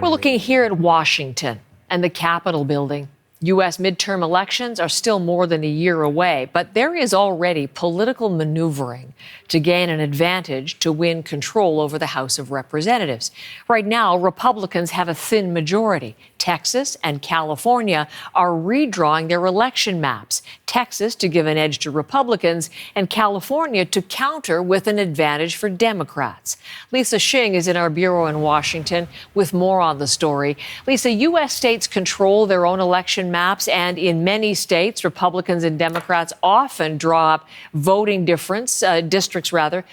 We're looking here at Washington and the Capitol building. U.S. midterm elections are still more than a year away, but there is already political maneuvering to gain an advantage to win control over the House of Representatives. Right now, Republicans have a thin majority. Texas and California are redrawing their election maps. Texas to give an edge to Republicans and California to counter with an advantage for Democrats. Lisa Shing is in our bureau in Washington with more on the story. Lisa, U.S. states control their own election maps, and in many states, Republicans and Democrats often draw up voting districts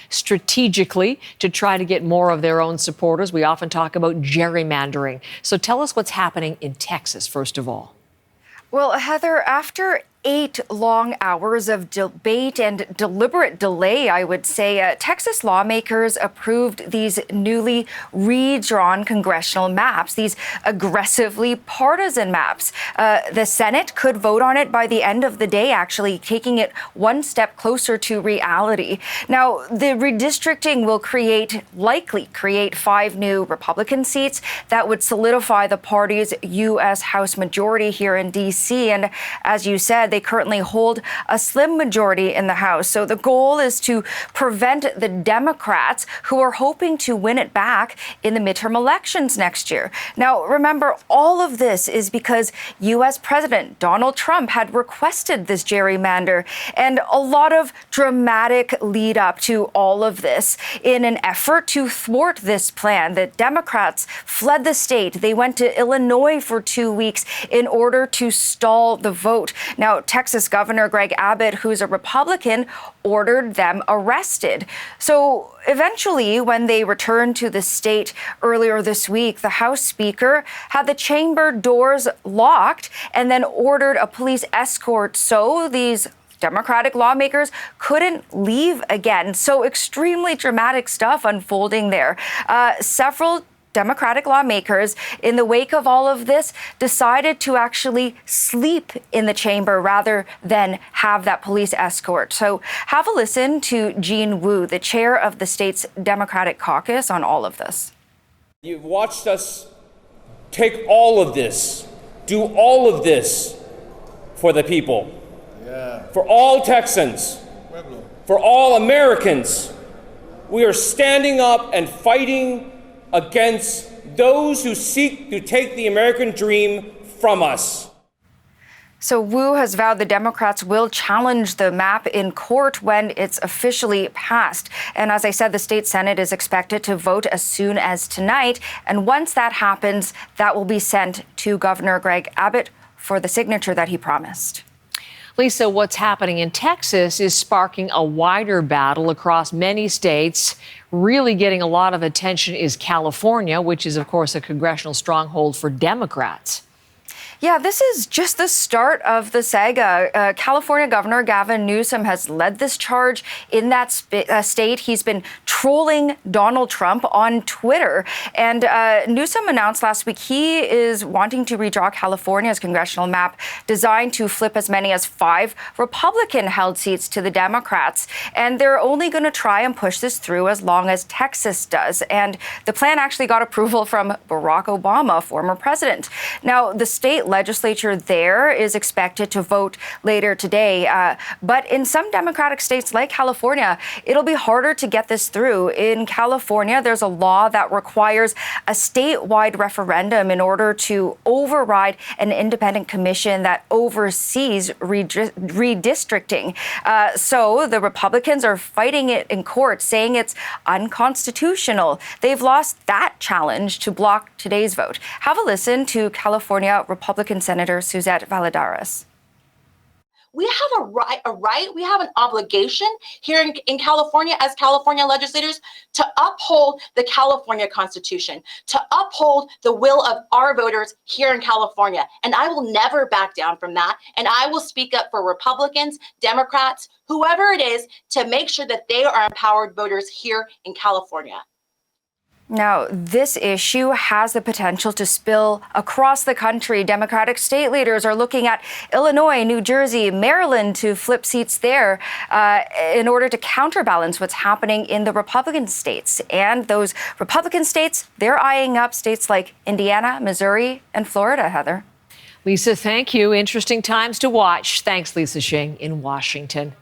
strategically to try to get more of their own supporters. We often talk about gerrymandering. So tell us what's happening in Texas, first of all. Well, Heather, after 8 long hours of debate and deliberate delay, I would say, Texas lawmakers approved these newly redrawn congressional maps, these aggressively partisan maps. The Senate could vote on it by the end of the day, actually taking it one step closer to reality. Now, the redistricting will likely create 5 new Republican seats that would solidify the party's U.S. House majority here in D.C. And as you said, they currently hold a slim majority in the House. So the goal is to prevent the Democrats who are hoping to win it back in the midterm elections next year. Now, remember, all of this is because U.S. President Donald Trump had requested this gerrymander, and a lot of dramatic lead up to all of this. In an effort to thwart this plan, the Democrats fled the state. They went to Illinois for 2 weeks in order to stall the vote. Now, Texas Governor Greg Abbott, who's a Republican, ordered them arrested. So eventually, when they returned to the state earlier this week, the House Speaker had the chamber doors locked and then ordered a police escort so these Democratic lawmakers couldn't leave again. So extremely dramatic stuff unfolding there. Several Democratic lawmakers, in the wake of all of this, decided to actually sleep in the chamber rather than have that police escort. So have a listen to Jean Wu, the chair of the state's Democratic caucus, on all of this. You've watched us take all of this, do all of this for the people, for all Texans, for all Americans. We are standing up and fighting against those who seek to take the American dream from us. So Wu has vowed the Democrats will challenge the map in court when it's officially passed. And as I said, the state Senate is expected to vote as soon as tonight. And once that happens, that will be sent to Governor Greg Abbott for the signature that he promised. Lisa, what's happening in Texas is sparking a wider battle across many states. Really getting a lot of attention is California, which is, of course, a congressional stronghold for Democrats. Yeah, this is just the start of the saga. California Governor Gavin Newsom has led this charge in that state. He's been trolling Donald Trump on Twitter. And Newsom announced last week he is wanting to redraw California's congressional map designed to flip as many as 5 Republican-held seats to the Democrats. And they're only going to try and push this through as long as Texas does. And the plan actually got approval from Barack Obama, former president. Now, the state legislature there is expected to vote later today. But in some Democratic states like California, it'll be harder to get this through. In California, there's a law that requires a statewide referendum in order to override an independent commission that oversees redistricting. So the Republicans are fighting it in court, saying it's unconstitutional. They've lost that challenge to block today's vote. Have a listen to California Republican Senator Suzette Valladares. We have a right, we have an obligation here in California as California legislators to uphold the California Constitution, to uphold the will of our voters here in California. And I will never back down from that. And I will speak up for Republicans, Democrats, whoever it is, to make sure that they are empowered voters here in California. Now, this issue has the potential to spill across the country. Democratic state leaders are looking at Illinois, New Jersey, Maryland to flip seats there in order to counterbalance what's happening in the Republican states. And those Republican states, they're eyeing up states like Indiana, Missouri, and Florida, Heather. Lisa, thank you. Interesting times to watch. Thanks, Lisa Shing in Washington.